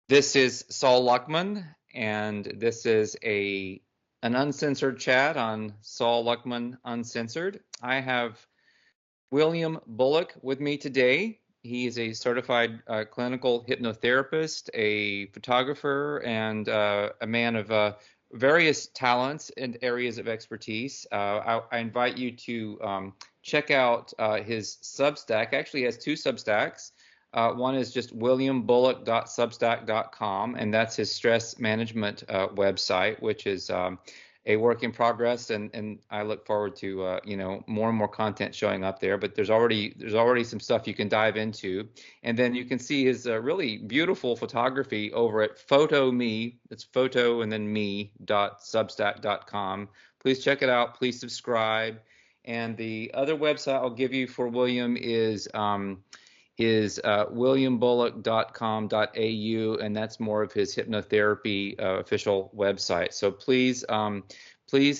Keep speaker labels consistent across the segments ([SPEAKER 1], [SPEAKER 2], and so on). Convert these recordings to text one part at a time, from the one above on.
[SPEAKER 1] This is Saul Luckman, and this is an uncensored chat on Saul Luckman Uncensored. I have William Bullock with me today. He is a certified clinical hypnotherapist, a photographer, and a man of various talents and areas of expertise. I invite you to check out his Substack. Actually, he has two Substacks. One is just williambullock.substack.com, and that's his stress management website, which is a work in progress, and I look forward to more and more content showing up there. But there's already some stuff you can dive into, and then you can see his really beautiful photography over at PhotoMe. It's photo and then me.substack.com. Please check it out. Please subscribe. And the other website I'll give you for William is williambullock.com.au, and that's more of his hypnotherapy official website. So please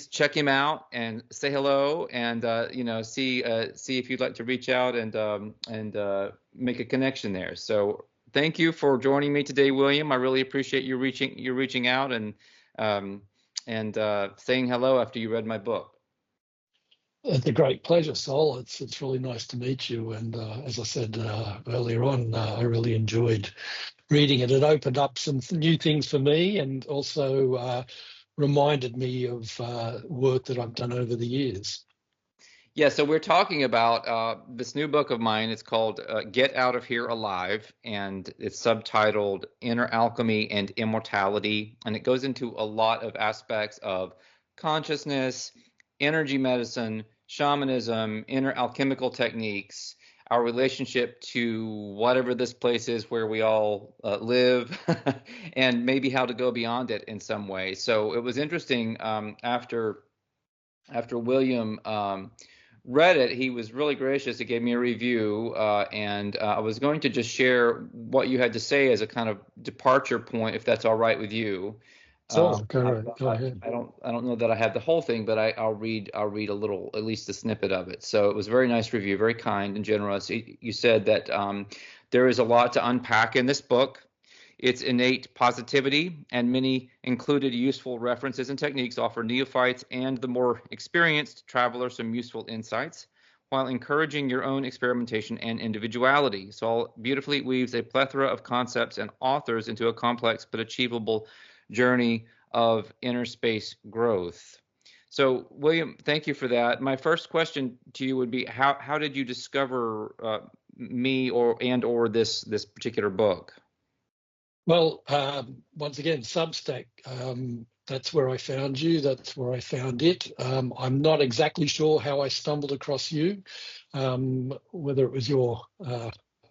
[SPEAKER 1] check him out and say hello, and see if you'd like to reach out and make a connection there. So thank you for joining me today, William. I really appreciate you reaching out and saying hello after you read my book.
[SPEAKER 2] It's a great pleasure, Sol. It's really nice to meet you. And as I said earlier on, I really enjoyed reading it. It opened up some new things for me, and also reminded me of work that I've done over the years.
[SPEAKER 1] Yeah, so we're talking about this new book of mine. It's called Get Out of Here Alive, and it's subtitled Inner Alchemy and Immortality. And it goes into a lot of aspects of consciousness, energy medicine, shamanism, inner alchemical techniques, our relationship to whatever this place is where we all live, and maybe how to go beyond it in some way. So it was interesting after William read it, he was really gracious. He gave me a review, and I was going to just share what you had to say as a kind of departure point, if that's all right with you.
[SPEAKER 2] So go ahead.
[SPEAKER 1] I don't know that I have the whole thing, but I'll read a little, at least a snippet of it. So it was a very nice review, very kind and generous. You said that there is a lot to unpack in this book. Its innate positivity and many included useful references and techniques offer neophytes and the more experienced traveler some useful insights, while encouraging your own experimentation and individuality. Saul beautifully weaves a plethora of concepts and authors into a complex but achievable journey of inner space growth. So, William, thank you for that. My first question to you would be, how did you discover me or this particular book?
[SPEAKER 2] Well, once again, Substack. That's where I found you. That's where I found it. I'm not exactly sure how I stumbled across you, whether it was your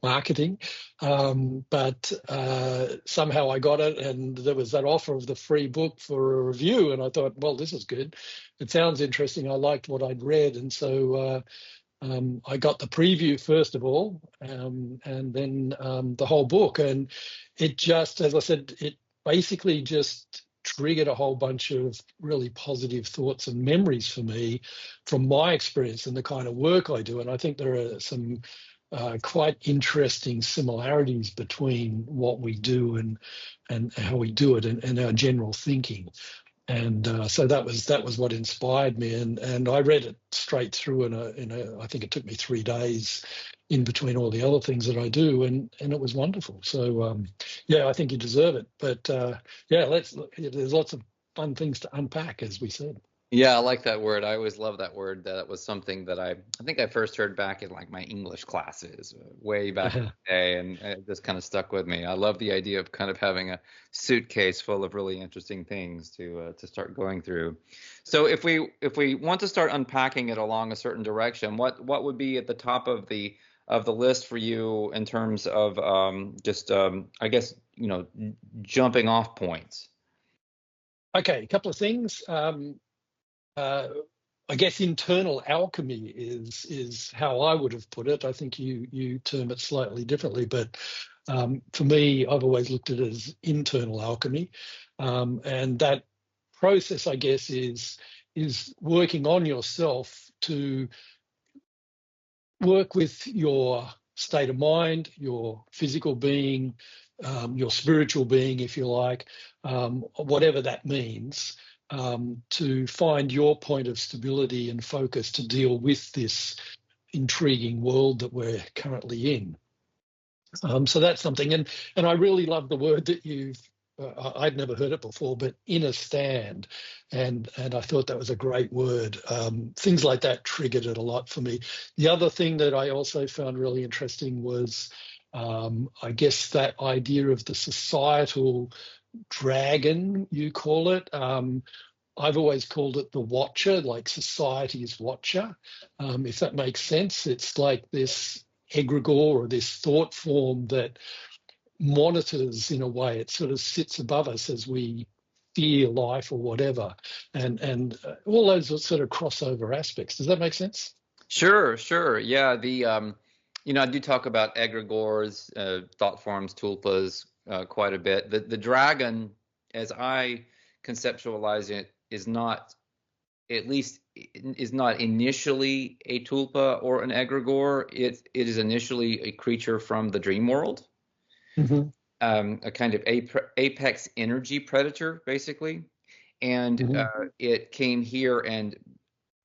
[SPEAKER 2] marketing, but somehow I got it, and there was that offer of the free book for a review, and I thought, well, this is good. It sounds interesting. I liked what I'd read, and so I got the preview first of all, and then the whole book, and it just, as I said, it basically just triggered a whole bunch of really positive thoughts and memories for me from my experience and the kind of work I do. And I think there are some quite interesting similarities between what we do and how we do it, and our general thinking. And so that was what inspired me, and I read it straight through in a I think it took me 3 days in between all the other things that I do, and it was wonderful. So yeah, I think you deserve it. But yeah, there's lots of fun things to unpack, as we said.
[SPEAKER 1] Yeah, I like that word. I always love that word. That was something that I think I first heard back in like my English classes way back in the day, and it just kind of stuck with me. I love the idea of kind of having a suitcase full of really interesting things to start going through. So if we want to start unpacking it along a certain direction, what would be at the top of the list for you in terms of I guess jumping off points?
[SPEAKER 2] Okay, a couple of things. I guess internal alchemy is how I would have put it. I think you term it slightly differently, but for me, I've always looked at it as internal alchemy, and that process, I guess, is working on yourself to work with your state of mind, your physical being, your spiritual being, if you like, whatever that means, to find your point of stability and focus to deal with this intriguing world that we're currently in. So that's something, and I really love the word that you've. I'd never heard it before, but inner stand, and I thought that was a great word. Things like that triggered it a lot for me. The other thing that I also found really interesting was, I guess, that idea of the societal dragon, you call it. I've always called it the watcher, like society's watcher, if that makes sense. It's like this egregore or this thought form that monitors, in a way. It sort of sits above us as we fear life or whatever, and all those sort of crossover aspects. Does that make sense?
[SPEAKER 1] Sure. Yeah, I do talk about egregores, thought forms, tulpas, quite a bit. The dragon, as I conceptualize it, is not, at least is not initially a tulpa or an egregore. It is initially a creature from the dream world.
[SPEAKER 2] Mm-hmm.
[SPEAKER 1] A kind of apex energy predator, basically. And it came here and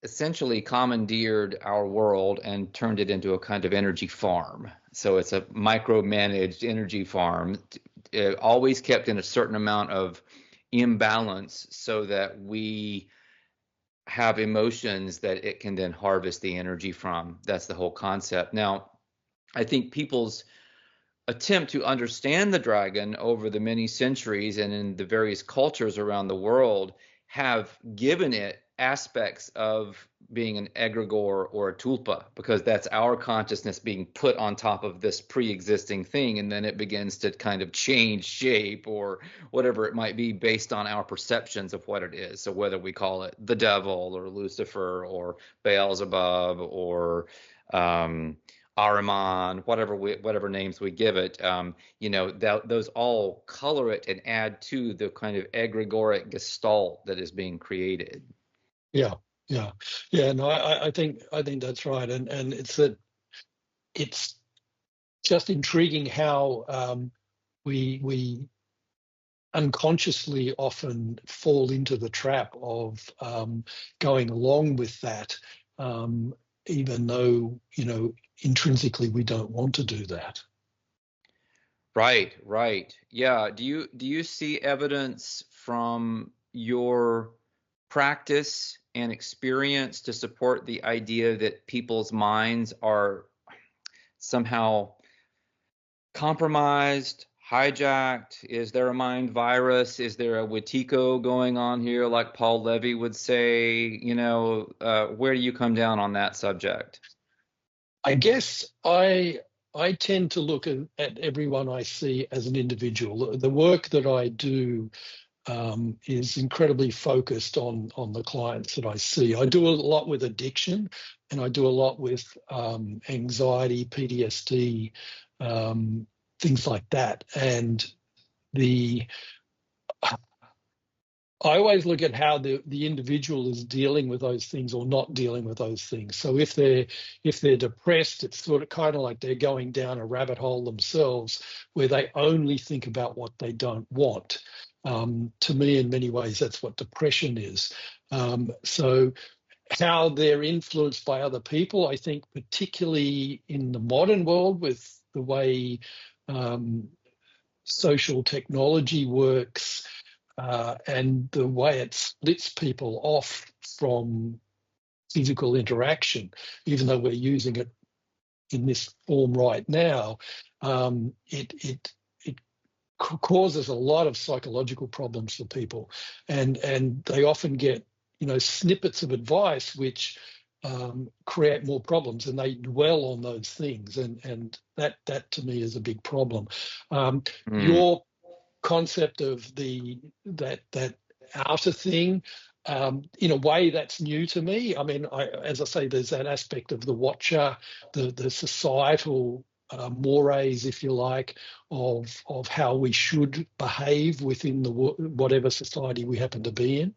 [SPEAKER 1] essentially commandeered our world and turned it into a kind of energy farm. So it's a micromanaged energy farm, always kept in a certain amount of imbalance so that we have emotions that it can then harvest the energy from. That's the whole concept. Now, I think people's attempt to understand the dragon over the many centuries and in the various cultures around the world have given it aspects of being an egregore or a tulpa, because that's our consciousness being put on top of this pre-existing thing, and then it begins to kind of change shape or whatever it might be based on our perceptions of what it is. So whether we call it the devil or Lucifer or Beelzebub or Ahriman, whatever names we give it, those all color it and add to the kind of egregoric gestalt that is being created.
[SPEAKER 2] Yeah. No, I think that's right, and it's just intriguing how we unconsciously often fall into the trap of going along with that, even though intrinsically we don't want to do that.
[SPEAKER 1] Right. Yeah. Do you see evidence from your practice and experience to support the idea that people's minds are somehow compromised, hijacked? Is there a mind virus? Is there a Wetiko going on here, like Paul Levy would say? Where do you come down on that subject?
[SPEAKER 2] I guess I tend to look at everyone I see as an individual. The work that I do is incredibly focused on the clients that I see. I do a lot with addiction, and I do a lot with anxiety, PTSD, things like that. And I always look at how the individual is dealing with those things or not dealing with those things. So if they're depressed, it's sort of kind of like they're going down a rabbit hole themselves, where they only think about what they don't want. To me, in many ways, that's what depression is. So how they're influenced by other people, I think, particularly in the modern world with the way social technology works, and the way it splits people off from physical interaction, even though we're using it in this form right now, it causes a lot of psychological problems for people, and they often get snippets of advice which create more problems, and they dwell on those things, and that to me is a big problem. Your concept of that outer thing, in a way, that's new to me. I mean, as I say, there's that aspect of the watcher, the societal mores, if you like, of how we should behave within the whatever society we happen to be in.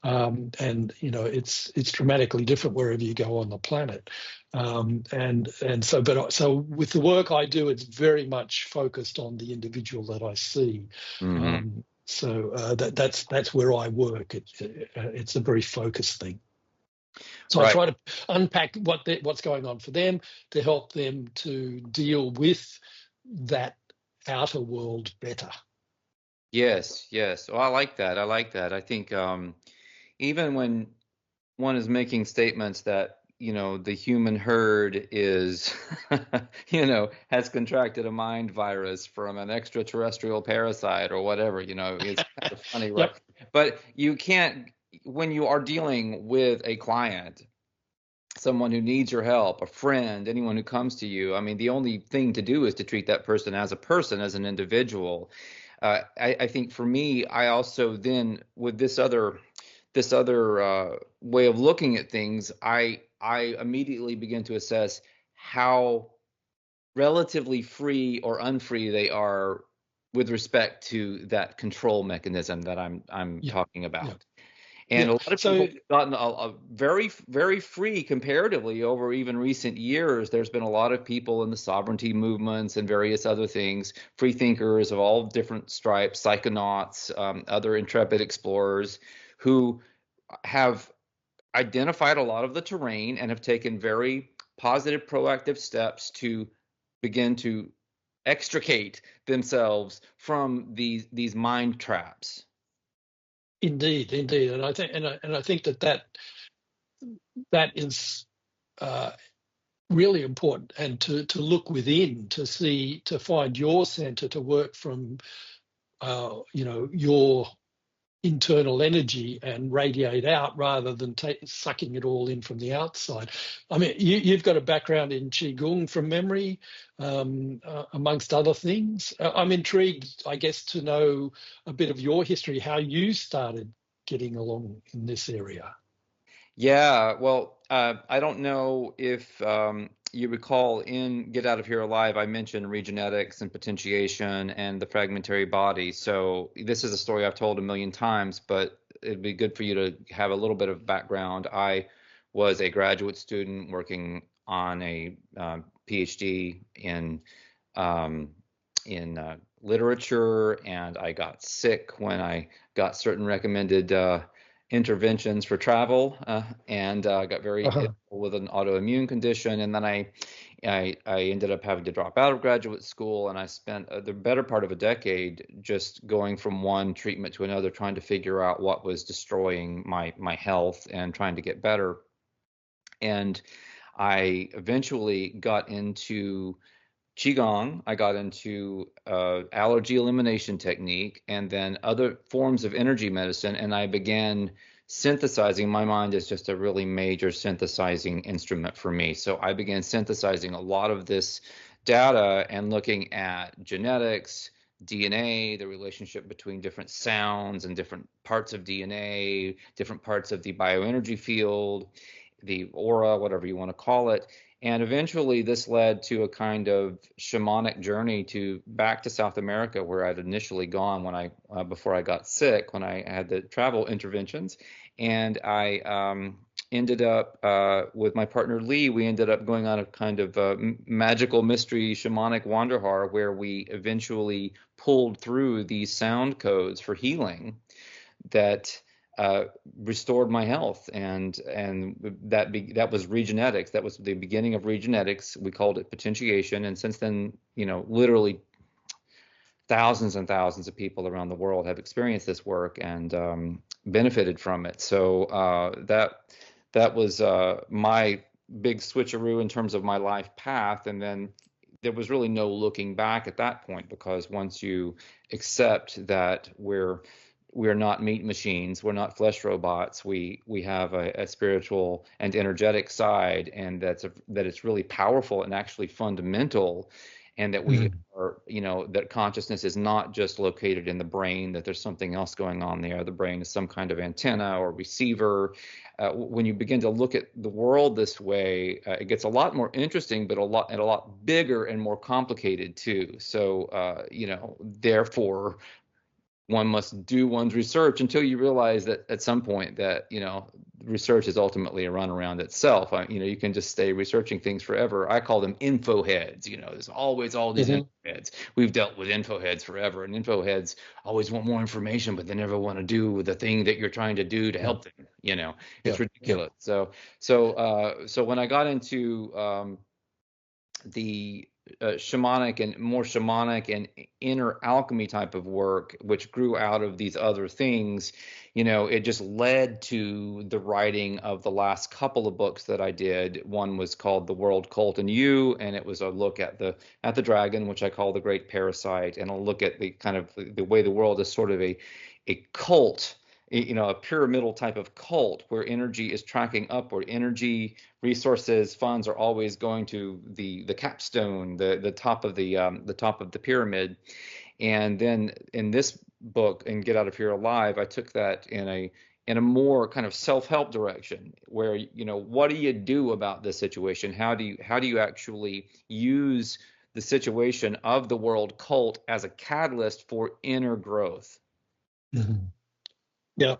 [SPEAKER 2] And it's dramatically different wherever you go on the planet. So with the work I do, it's very much focused on the individual that I see.
[SPEAKER 1] Mm-hmm.
[SPEAKER 2] That's where I work. It's a very focused thing. So I
[SPEAKER 1] Right.
[SPEAKER 2] try to unpack what's going on for them to help them to deal with that outer world better.
[SPEAKER 1] Yes, yes. Oh, I like that. I like that. I think even when one is making statements that, the human herd is, has contracted a mind virus from an extraterrestrial parasite or whatever, it's kind of funny, right?
[SPEAKER 2] Yep.
[SPEAKER 1] But you can't, when you are dealing with a client, someone who needs your help, a friend, anyone who comes to you, I mean, the only thing to do is to treat that person, as an individual. I think for me, I also then with this other way of looking at things, I immediately begin to assess how relatively free or unfree they are with respect to that control mechanism that I'm
[SPEAKER 2] Yeah.
[SPEAKER 1] talking
[SPEAKER 2] Yeah.
[SPEAKER 1] about. And
[SPEAKER 2] Yeah.
[SPEAKER 1] a lot of
[SPEAKER 2] So
[SPEAKER 1] people have gotten a very, very free comparatively over even recent years. There's been a lot of people in the sovereignty movements and various other things, free thinkers of all different stripes, psychonauts, other intrepid explorers who have identified a lot of the terrain and have taken very positive, proactive steps to begin to extricate themselves from these mind traps.
[SPEAKER 2] indeed, and I think that is uh, really important, and to look within to see, to find your center, to work from your internal energy and radiate out rather than sucking it all in from the outside. I mean, you've got a background in Qigong from memory, amongst other things. I'm intrigued, I guess, to know a bit of your history, how you started getting along in this area.
[SPEAKER 1] Yeah, well, I don't know if you recall in Get Out of Here Alive, I mentioned regenetics and potentiation and the fragmentary body. So this is a story I've told a million times, but it'd be good for you to have a little bit of background. I was a graduate student working on a PhD um, in literature, and I got sick when I got certain recommended interventions for travel, and got very
[SPEAKER 2] Uh-huh.
[SPEAKER 1] ill with an autoimmune condition. And then I ended up having to drop out of graduate school, and I spent the better part of a decade just going from one treatment to another, trying to figure out what was destroying my health and trying to get better. And I eventually got into Qigong, I got into allergy elimination technique, and then other forms of energy medicine, and I began synthesizing. My mind is just a really major synthesizing instrument for me. So I began synthesizing a lot of this data and looking at genetics, DNA, the relationship between different sounds and different parts of DNA, different parts of the bioenergy field, the aura, whatever you want to call it. And eventually, this led to a kind of shamanic journey to back to South America, where I'd initially gone when before I got sick, when I had the travel interventions, and I ended up with my partner Lee. We ended up going on a kind of magical mystery shamanic wanderhar, where we eventually pulled through these sound codes for healing that restored my health, and that was regenetics. That was the beginning of regenetics. We called it potentiation, and since then, literally thousands and thousands of people around the world have experienced this work and benefited from it. So that was my big switcheroo in terms of my life path, and then there was really no looking back at that point, because once you accept that we're not meat machines, we're not flesh robots, we have a spiritual and energetic side, and that it's really powerful and actually fundamental, and that we are, that consciousness is not just located in the brain, that there's something else going on there. The brain is some kind of antenna or receiver. When you begin to look at the world this way, it gets a lot more interesting, but a lot bigger and more complicated too. So, therefore, one must do one's research until you realize that at some point that research is ultimately a run around itself. You can just stay researching things forever. I call them info heads. There's always all these info heads. We've dealt with info heads forever, and info heads always want more information, but they never want to do the thing that you're trying to do to help them. It's ridiculous. So when I got into the shamanic and inner alchemy type of work, which grew out of these other things, it just led to the writing of the last couple of books that I did. One was called The World Cult and You, and it was a look at the dragon, which I call the Great Parasite, and a look at the kind of the way the world is sort of a cult, a pyramidal type of cult where energy is tracking upward. Energy, resources, funds are always going to the capstone, the top of the pyramid. And then in this book, in Get Out of Here Alive, I took that in a more kind of self-help direction, where what do you do about this situation? How do you actually use the situation of the world cult as a catalyst for inner growth?
[SPEAKER 2] Mm-hmm. Yeah,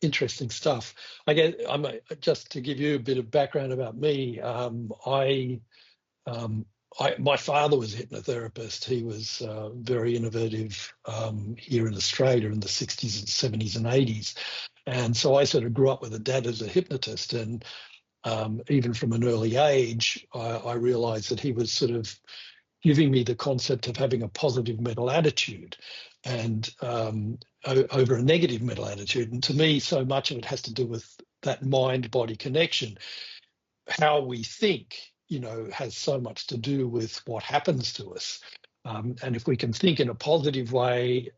[SPEAKER 2] interesting stuff. Just to give you a bit of background about me. My father was a hypnotherapist. He was very innovative here in Australia in the 60s and 70s and 80s, and so I sort of grew up with a dad as a hypnotist, and even from an early age, I realised that he was sort of giving me the concept of having a positive mental attitude and over a negative mental attitude. And to me, so much of it has to do with that mind-body connection. How we think, has so much to do with what happens to us. And if we can think in a positive way,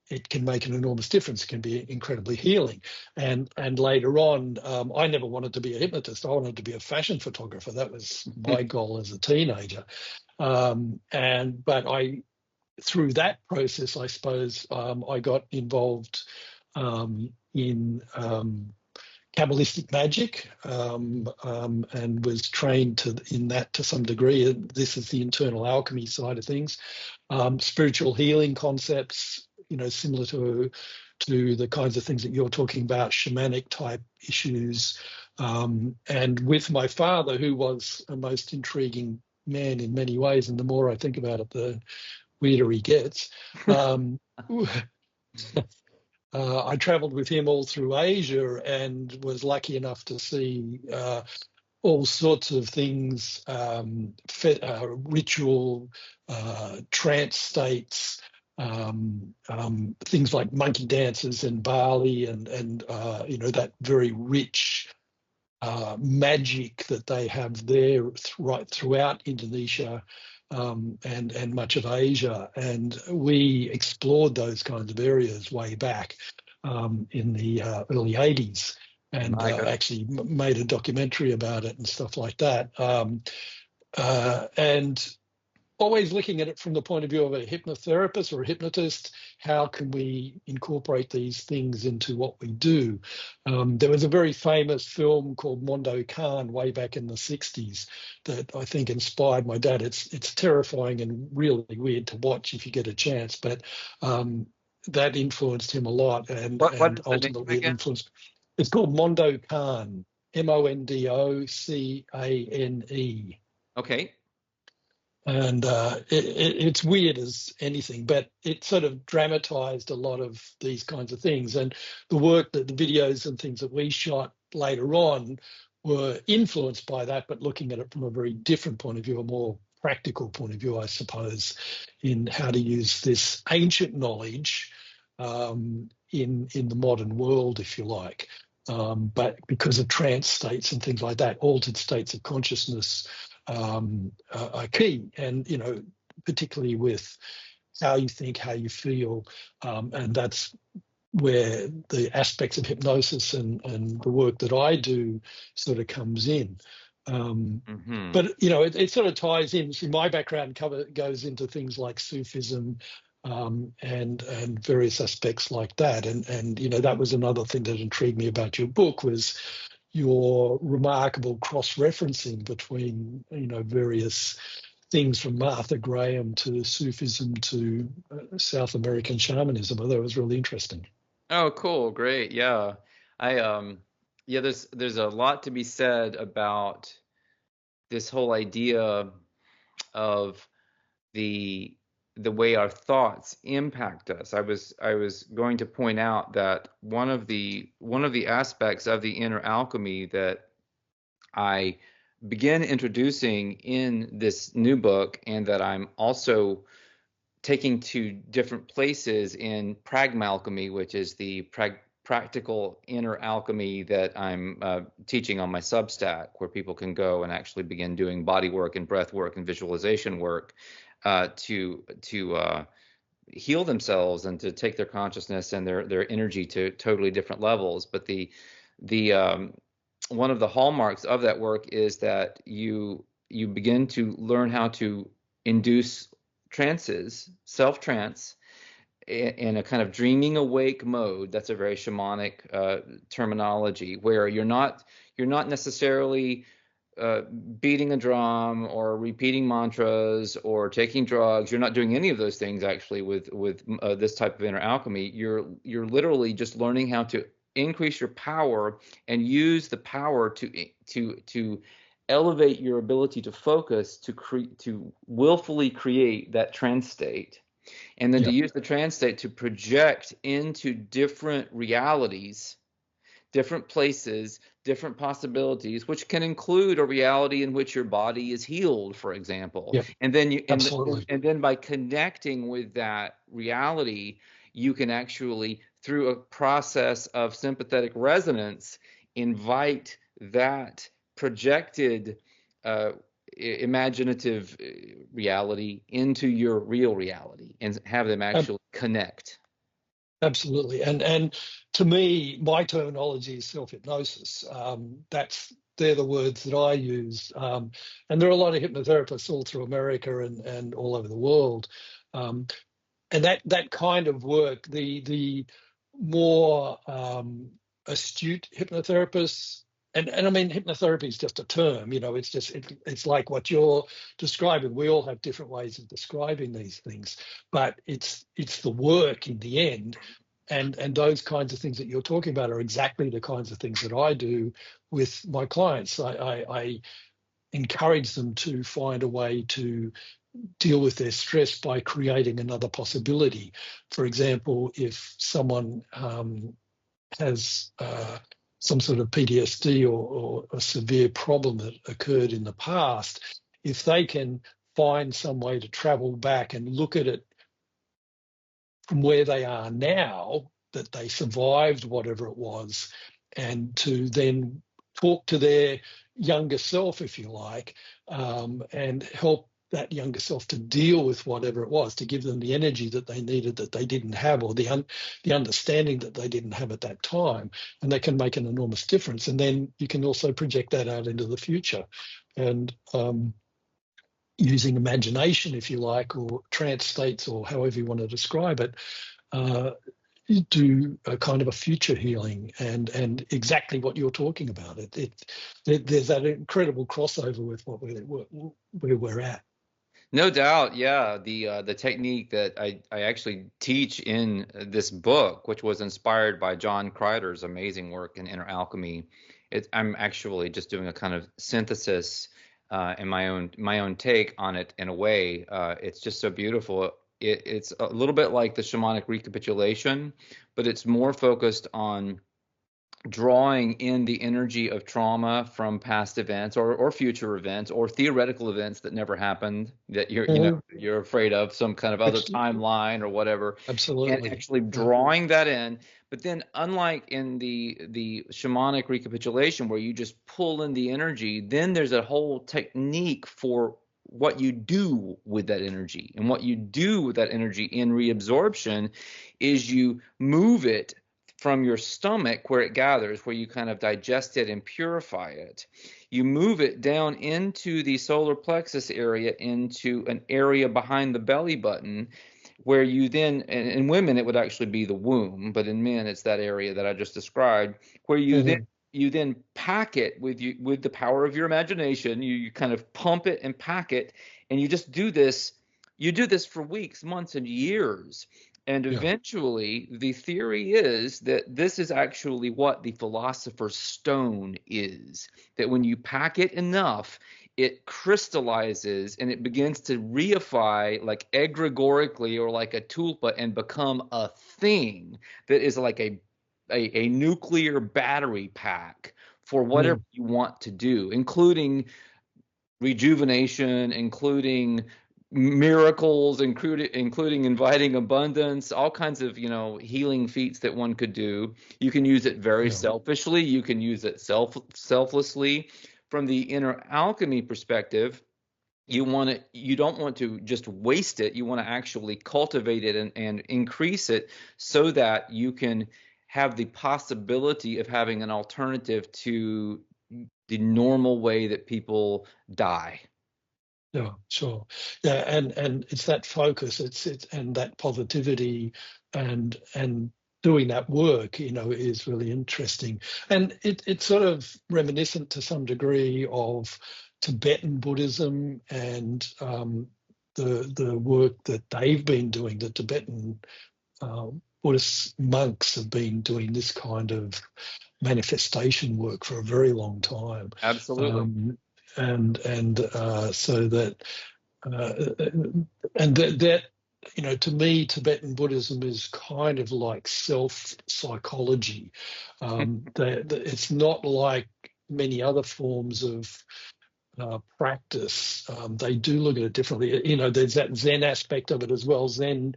[SPEAKER 2] it can make an enormous difference. It can be incredibly healing. And later on, I never wanted to be a hypnotist. I wanted to be a fashion photographer. That was my goal as a teenager. But through that process, I suppose, I got involved in Kabbalistic magic and was trained in that to some degree. This is the internal alchemy side of things. Spiritual healing concepts, similar to the kinds of things that you're talking about, shamanic type issues. And with my father, who was a most intriguing man in many ways, and the more I think about it, the weirder he gets. I traveled with him all through Asia and was lucky enough to see all sorts of things, ritual, trance states, things like monkey dances in Bali and that very rich magic that they have there right throughout Indonesia and much of Asia. And we explored those kinds of areas way back in the early 80s and actually made a documentary about it and stuff like that. And always looking at it from the point of view of a hypnotherapist or a hypnotist, how can we incorporate these things into what we do? There was a very famous film called Mondo Khan way back in the 60s that I think inspired my dad. It's terrifying and really weird to watch if you get a chance, but that influenced him a lot and ultimately it influenced. It's called Mondo Khan, Mondocane.
[SPEAKER 1] Okay.
[SPEAKER 2] And it's weird as anything, but it sort of dramatized a lot of these kinds of things. And the videos and things that we shot later on were influenced by that, but looking at it from a very different point of view, a more practical point of view, I suppose, in how to use this ancient knowledge in the modern world, if you like. But because of trance states and things like that, altered states of consciousness are key, and particularly with how you think, how you feel, and that's where the aspects of hypnosis and the work that I do sort of comes in.
[SPEAKER 1] Hmm.
[SPEAKER 2] But it sort of ties in. See, my background goes into things like Sufism, and various aspects like that. And that was another thing that intrigued me about your book, was your remarkable cross-referencing between various things, from Martha Graham to Sufism to South American shamanism. I thought it was really interesting.
[SPEAKER 1] Oh, cool, great, yeah. I yeah, there's a lot to be said about this whole idea of the the way our thoughts impact us. I was going to point out that one of the aspects of the inner alchemy that I begin introducing in this new book, and that I'm also taking to different places in pragmalchemy, which is the practical inner alchemy that I'm teaching on my Substack, where people can go and actually begin doing body work and breath work and visualization work to heal themselves and to take their consciousness and their energy to totally different levels. But the one of the hallmarks of that work is that you begin to learn how to induce trances, self trance, in a kind of dreaming awake mode. That's a very shamanic terminology, where you're not necessarily beating a drum or repeating mantras or taking drugs. You're not doing any of those things actually with this type of inner alchemy. You're literally just learning how to increase your power and use the power to elevate your ability to focus, to willfully create that trance state, and then to
[SPEAKER 2] Yeah,
[SPEAKER 1] use the trance state to project into different realities, different places, different possibilities, which can include a reality in which your body is healed, for example.
[SPEAKER 2] yeah,
[SPEAKER 1] And then you
[SPEAKER 2] absolutely.
[SPEAKER 1] and then by connecting with that reality, you can actually, through a process of sympathetic resonance, invite that projected uh, imaginative reality into your real reality and have them actually connect.
[SPEAKER 2] Absolutely. And to me, my terminology is self-hypnosis. They're the words that I use. And there are a lot of hypnotherapists all through America and all over the world. Um, and that kind of work, the more astute hypnotherapists, and I mean, hypnotherapy is just a term, it's like what you're describing. We all have different ways of describing these things, but it's the work in the end. And those kinds of things that you're talking about are exactly the kinds of things that I do with my clients. I encourage them to find a way to deal with their stress by creating another possibility. For example, if someone has some sort of PTSD or a severe problem that occurred in the past, if they can find some way to travel back and look at it from where they are now, that they survived whatever it was, and to then talk to their younger self, if you like, and help that younger self to deal with whatever it was, to give them the energy that they needed that they didn't have, or the understanding that they didn't have at that time, and they can make an enormous difference. And then you can also project that out into the future, and using imagination, if you like, or trance states, or however you want to describe it, uh, do a kind of a future healing, and exactly what you're talking about. There's that incredible crossover with where we're at.
[SPEAKER 1] No doubt, yeah. The technique that I actually teach in this book, which was inspired by John Kreider's amazing work in Inner Alchemy, I'm actually just doing a kind of synthesis and my own take on it in a way. It's just so beautiful. It's a little bit like the shamanic recapitulation, but it's more focused on drawing in the energy of trauma from past events or future events or theoretical events that never happened, that
[SPEAKER 2] Mhm.
[SPEAKER 1] you're afraid of, some kind of other timeline or whatever, and
[SPEAKER 2] Absolutely.
[SPEAKER 1] actually drawing that in. But then, unlike in the shamanic recapitulation where you just pull in the energy, then there's a whole technique for what you do with that energy. And what you do with that energy in reabsorption is you move it from your stomach where it gathers, where you kind of digest it and purify it. You move it down into the solar plexus area, into an area behind the belly button, where you then, and in women it would actually be the womb, but in men it's that area that I just described, where
[SPEAKER 2] Mhm.
[SPEAKER 1] you then pack it with the power of your imagination. You kind of pump it and pack it, and you just do this. You do this for weeks, months, and years. And
[SPEAKER 2] Yeah.
[SPEAKER 1] eventually, the theory is that this is actually what the philosopher's stone is. That when you pack it enough, it crystallizes and it begins to reify like egregorically or like a tulpa and become a thing that is like a nuclear battery pack for whatever
[SPEAKER 2] Mm.
[SPEAKER 1] you want to do, including rejuvenation, including miracles, including inviting abundance, all kinds of, healing feats that one could do. You can use it very
[SPEAKER 2] Yeah.
[SPEAKER 1] selfishly. You can use it selflessly. From the inner alchemy perspective, you don't want to just waste it. You want to actually cultivate it and increase it so that you can have the possibility of having an alternative to the normal way that people die.
[SPEAKER 2] Yeah, sure. Yeah, and it's that focus, it's and that positivity and doing that work, is really interesting. And it's sort of reminiscent to some degree of Tibetan Buddhism and the work that they've been doing. The Tibetan uh, Buddhist monks have been doing this kind of manifestation work for a very long time.
[SPEAKER 1] Absolutely.
[SPEAKER 2] Um, and so that uh, and that to me Tibetan Buddhism is kind of like self psychology. It's not like many other forms of practice. They do look at it differently. There's that Zen aspect of it as well. Zen,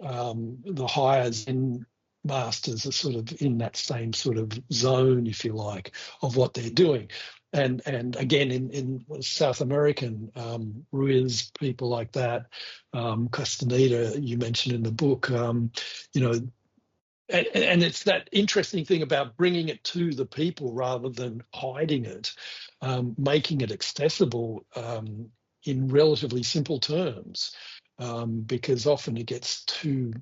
[SPEAKER 2] the higher Zen masters are sort of in that same sort of zone, if you like, of what they're doing. And again, in South American Ruiz, people like that, Castaneda, you mentioned in the book, you know, and it's that interesting thing about bringing it to the people rather than hiding it, making it accessible in relatively simple terms, because often it gets too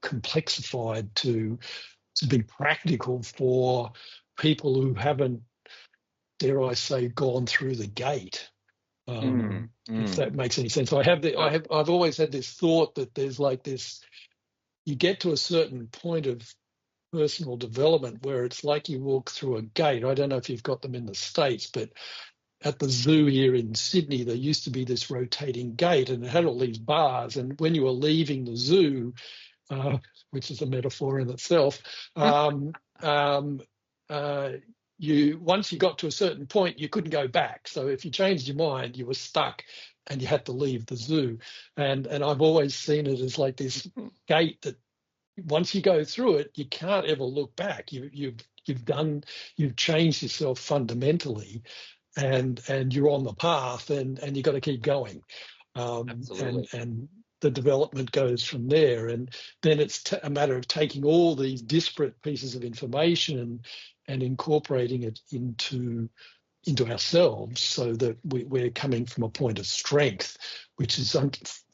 [SPEAKER 2] complexified to be practical for people who haven't, dare I say, gone through the gate.
[SPEAKER 1] Mm,
[SPEAKER 2] If
[SPEAKER 1] mm.
[SPEAKER 2] that makes any sense, I've always had this thought that there's like this. You get to a certain point of personal development where it's like you walk through a gate. I don't know if you've got them in the States, but at the zoo here in Sydney, there used to be this rotating gate and it had all these bars. And when you were leaving the zoo, uh, which is a metaphor in itself, um, um, uh, you once you got to a certain point, you couldn't go back. So if you changed your mind, you were stuck and you had to leave the zoo. And I've always seen it as like this gate that once you go through it, you can't ever look back. You've changed yourself fundamentally, and you're on the path, and you've got to keep going.
[SPEAKER 1] Absolutely.
[SPEAKER 2] And the development goes from there, and then it's a matter of taking all these disparate pieces of information and incorporating it into ourselves so that we're coming from a point of strength, which is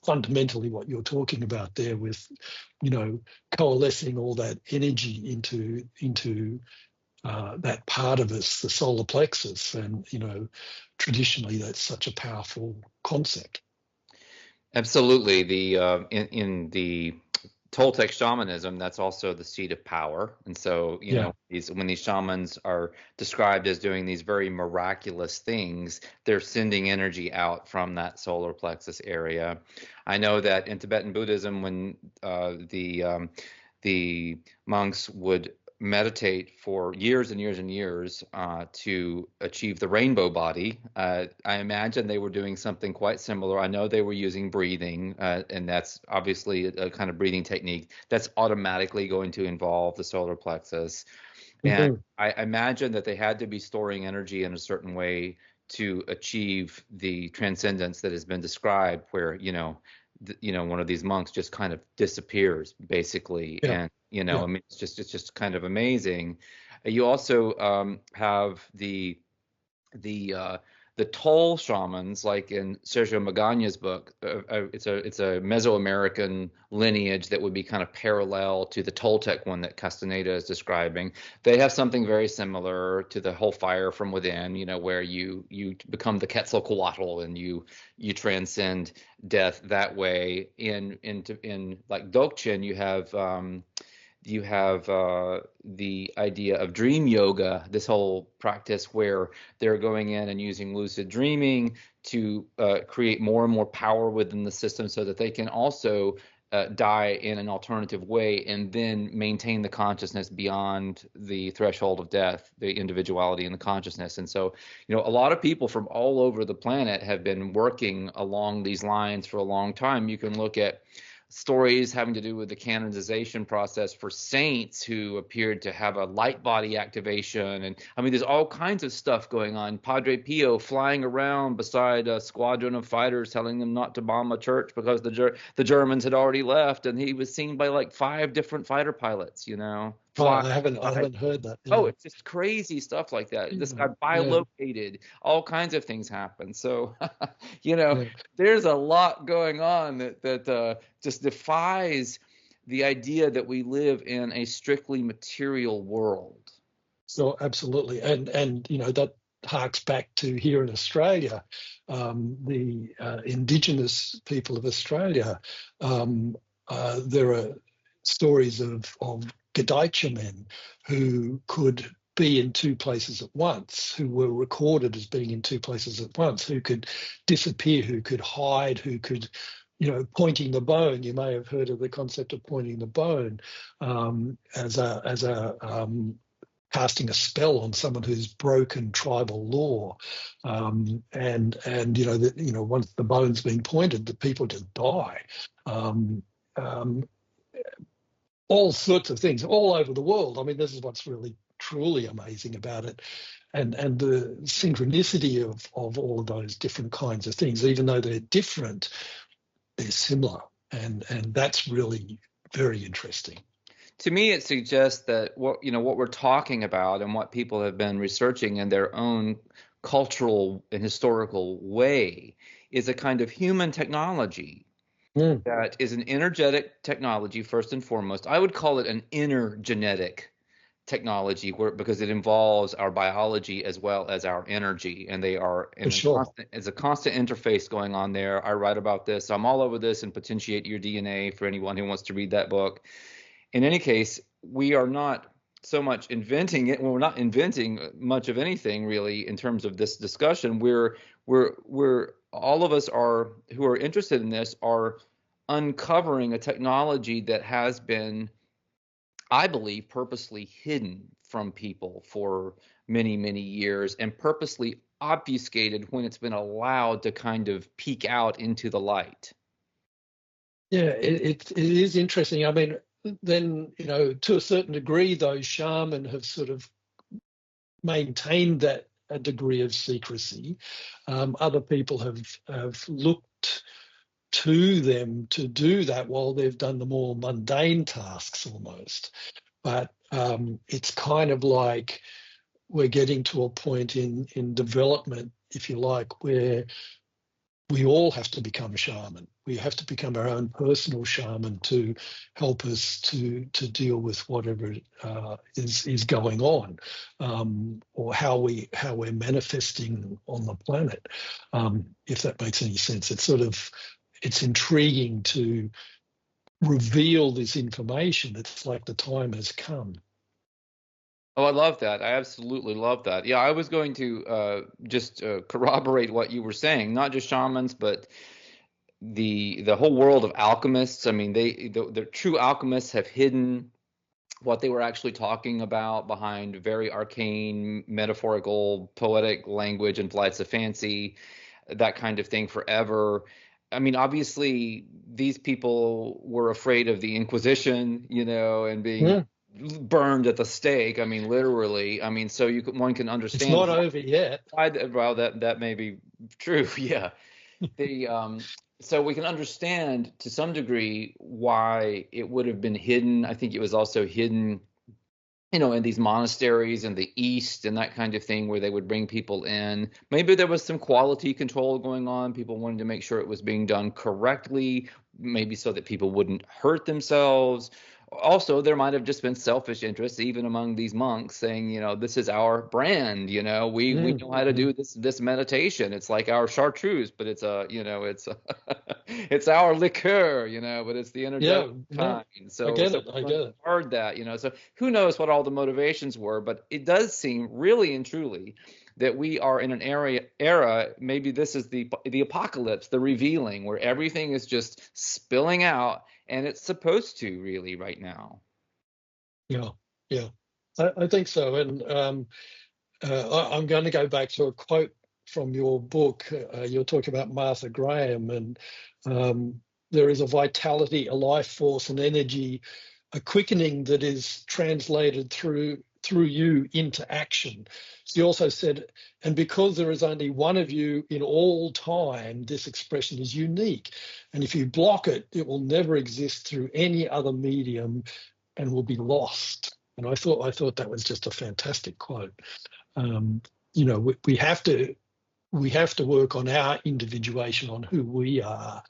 [SPEAKER 2] fundamentally what you're talking about there with, coalescing all that energy into that part of us, the solar plexus. And, traditionally that's such a powerful concept.
[SPEAKER 1] Absolutely. In the Toltec shamanism, that's also the seat of power. And so,
[SPEAKER 2] Yeah.
[SPEAKER 1] when these shamans are described as doing these very miraculous things, they're sending energy out from that solar plexus area. I know that in Tibetan Buddhism, when the monks would meditate for years and years and years to achieve the rainbow body. I imagine they were doing something quite similar. I know they were using breathing, and that's obviously a kind of breathing technique that's automatically going to involve the solar plexus. And
[SPEAKER 2] Mhm.
[SPEAKER 1] I imagine that they had to be storing energy in a certain way to achieve the transcendence that has been described, where one of these monks just kind of disappears basically,
[SPEAKER 2] Yeah.
[SPEAKER 1] and
[SPEAKER 2] Yeah.
[SPEAKER 1] I mean, it's just kind of amazing. You also have the uh, the toll shamans, like in Sergio Magaña's book. It's a Mesoamerican lineage that would be kind of parallel to the Toltec one that Castaneda is describing. They have something very similar to the whole fire from within, where you become the Quetzalcoatl and you transcend death that way. In like Dokchin, you have the idea of dream yoga, this whole practice where they're going in and using lucid dreaming to create more and more power within the system so that they can also die in an alternative way and then maintain the consciousness beyond the threshold of death, the individuality and the consciousness. And so, a lot of people from all over the planet have been working along these lines for a long time. You can look at stories having to do with the canonization process for saints who appeared to have a light body activation. And I mean, there's all kinds of stuff going on. Padre Pio flying around beside a squadron of fighters telling them not to bomb a church because the Germans had already left. And he was seen by like 5 different fighter pilots,
[SPEAKER 2] Oh,
[SPEAKER 1] flying.
[SPEAKER 2] I haven't heard that.
[SPEAKER 1] Oh,
[SPEAKER 2] Yeah.
[SPEAKER 1] it's just crazy stuff like that. This
[SPEAKER 2] Yeah.
[SPEAKER 1] guy
[SPEAKER 2] Yeah.
[SPEAKER 1] bilocated, all kinds of things happen. So,
[SPEAKER 2] Yeah.
[SPEAKER 1] there's a lot going on that just defies the idea that we live in a strictly material world.
[SPEAKER 2] So absolutely, and that harks back to here in Australia, the Indigenous people of Australia. There are stories of Gadaicha men who could be in 2 places at once, who were recorded as being in 2 places at once, who could disappear, who could hide, who could, pointing the bone. You may have heard of the concept of pointing the bone as a casting a spell on someone who's broken tribal law, and that once the bone's been pointed, the people just die. Um, um, all sorts of things all over the world. I mean, this is what's really truly amazing about it, and the synchronicity of all of those different kinds of things. Even though they're different, they're similar, and that's really very interesting.
[SPEAKER 1] To me, it suggests that what we're talking about and what people have been researching in their own cultural and historical way is a kind of human technology
[SPEAKER 2] Mm,
[SPEAKER 1] that is an energetic technology first and foremost. I would call it an intergenetic technology because it involves our biology as well as our energy, and they are
[SPEAKER 2] for
[SPEAKER 1] in a
[SPEAKER 2] sure.
[SPEAKER 1] constant, it's a constant interface going on there. I write about this. I'm all over this and Potentiate Your DNA for anyone who wants to read that book. In any case, we are not so much inventing it. Well, we're not inventing much of anything really in terms of this discussion. We're all of us are who are interested in this are uncovering a technology that has been, I believe, purposely hidden from people for many, many years and purposely obfuscated when it's been allowed to kind of peek out into the light.
[SPEAKER 2] Yeah, it is interesting. I mean, then, to a certain degree, those shaman have sort of maintained that a degree of secrecy. Other people have looked to them to do that while they've done the more mundane tasks almost. But it's kind of like we're getting to a point in development, if you like, where we all have to become a shaman. We have to become our own personal shaman to help us to deal with whatever is going on, or how we're manifesting on the planet. If that makes any sense, it's intriguing to reveal this information. It's like the time has come.
[SPEAKER 1] Oh, I love that. I absolutely love that. Yeah, I was going to just corroborate what you were saying, not just shamans, but the whole world of alchemists. I mean, the true alchemists have hidden what they were actually talking about behind very arcane, metaphorical, poetic language and flights of fancy, that kind of thing forever. I mean, obviously, these people were afraid of the Inquisition, and being
[SPEAKER 2] Yeah.
[SPEAKER 1] burned at the stake. I mean, literally. I mean, so one can
[SPEAKER 2] It's
[SPEAKER 1] understand
[SPEAKER 2] not over yet.
[SPEAKER 1] well, that may be true. Yeah. the so we can understand to some degree why it would have been hidden. I think it was also hidden, in these monasteries in the East and that kind of thing, where they would bring people in. Maybe there was some quality control going on. People wanted to make sure it was being done correctly, maybe so that people wouldn't hurt themselves. Also, there might have just been selfish interests, even among these monks, saying, this is our brand. We know how to do this meditation. It's like our chartreuse, but it's it's our liqueur, but it's the energetic kind.
[SPEAKER 2] I
[SPEAKER 1] So
[SPEAKER 2] get
[SPEAKER 1] so
[SPEAKER 2] it. I get it.
[SPEAKER 1] hard that, so who knows what all the motivations were, but it does seem really and truly that we are in an era, maybe this is the apocalypse, the revealing, where everything is just spilling out, and it's supposed to really right now.
[SPEAKER 2] Yeah, yeah, I think so. And I'm going to go back to a quote from your book. You're talking about Martha Graham, and there is a vitality, a life force, an energy, a quickening that is translated through you into action. She also said, and because there is only one of you in all time, this expression is unique. And if you block it, it will never exist through any other medium and will be lost. And I thought that was just a fantastic quote. We have to work on our individuation, on who we are,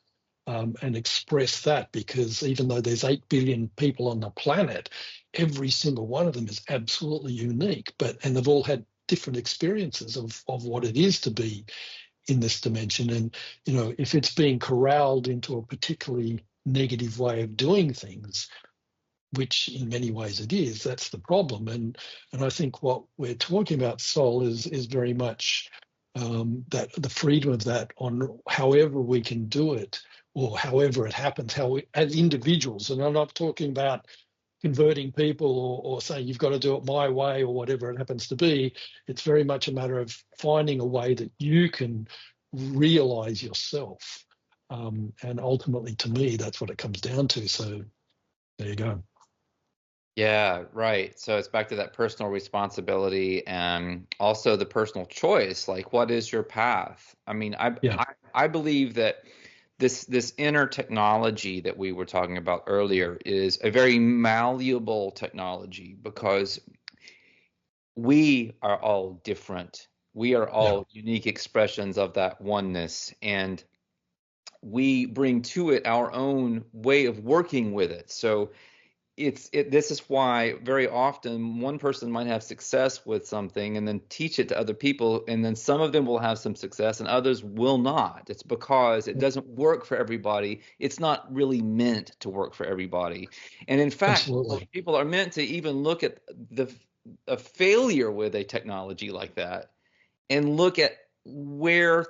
[SPEAKER 2] and express that, because even though there's 8 billion people on the planet, every single one of them is absolutely unique, and they've all had different experiences of what it is to be in this dimension. And if it's being corralled into a particularly negative way of doing things, which in many ways it is, that's the problem. And I think what we're talking about, Sol, is very much that the freedom of that, on however we can do it, or however it happens, how we, as individuals, and I'm not talking about converting people or saying you've got to do it my way or whatever it happens to be. It's very much a matter of finding a way that you can realize yourself. And ultimately, to me, that's what it comes down to. So there you go.
[SPEAKER 1] Yeah, right. So it's back to that personal responsibility and also the personal choice. Like, what is your path? I mean,
[SPEAKER 2] Yeah.
[SPEAKER 1] I believe that this inner technology that we were talking about earlier is a very malleable technology, because we are all different. We are
[SPEAKER 2] Yeah.
[SPEAKER 1] all unique expressions of that oneness, and we bring to it our own way of working with it. So this is why very often one person might have success with something and then teach it to other people, and then some of them will have some success and others will not. It's because it doesn't work for everybody. It's not really meant to work for everybody. And in fact,
[SPEAKER 2] Absolutely.
[SPEAKER 1] people are meant to even look at a failure with a technology like that and look at where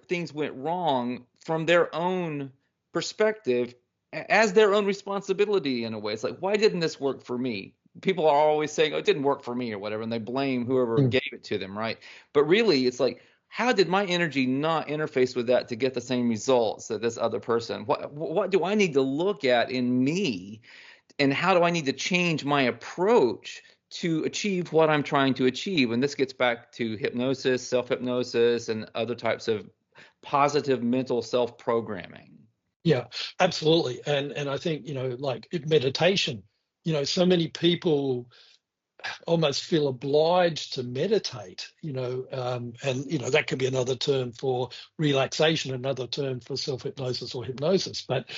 [SPEAKER 1] things went wrong from their own perspective, as their own responsibility in a way. It's like, why didn't this work for me? People are always saying, oh, it didn't work for me or whatever, and they blame whoever
[SPEAKER 2] Mm.
[SPEAKER 1] gave it to them, right? But really, it's like, how did my energy not interface with that to get the same results that this other person? What do I need to look at in me, and how do I need to change my approach to achieve what I'm trying to achieve? And this gets back to hypnosis, self-hypnosis, and other types of positive mental self-programming.
[SPEAKER 2] Yeah, absolutely. And I think, like meditation, so many people almost feel obliged to meditate, and, that could be another term for relaxation, another term for self-hypnosis or hypnosis. But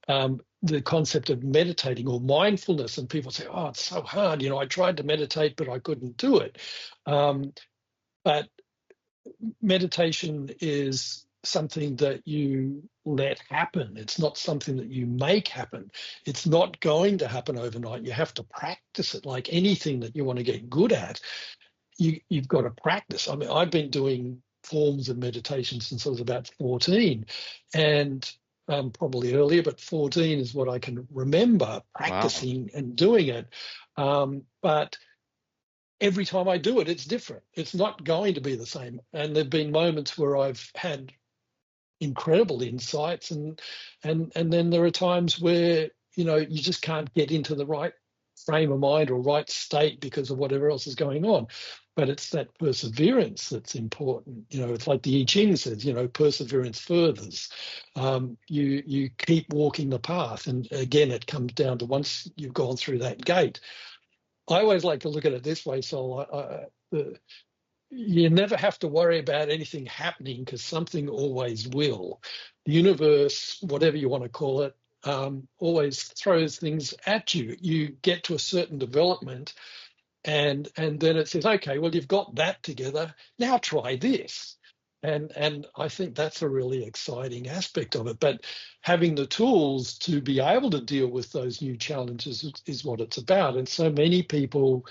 [SPEAKER 2] the concept of meditating or mindfulness, and people say, oh, it's so hard. I tried to meditate, but I couldn't do it. But meditation is something that you let happen. It's not something that you make happen. It's not going to happen overnight. You have to practice it. Like anything that you want to get good at, you've got to practice. I mean, I've been doing forms of meditation since I was about 14, and probably earlier, but 14 is what I can remember
[SPEAKER 1] Wow.
[SPEAKER 2] practicing and doing it. But every time I do it, it's different. It's not going to be the same. And there've been moments where I've had incredible insights, and then there are times where you just can't get into the right frame of mind or right state because of whatever else is going on. but it's that perseverance that's important. It's like the I Ching says, perseverance furthers. You keep walking the path, and again, it comes down to once you've gone through that gate. I always like to look at it this way, Sol. You never have to worry about anything happening because something always will. The universe, whatever you want to call it, always throws things at you. You get to a certain development, and then it says, okay, well, you've got that together. Now try this. And I think that's a really exciting aspect of it. But having the tools to be able to deal with those new challenges is what it's about. And so many people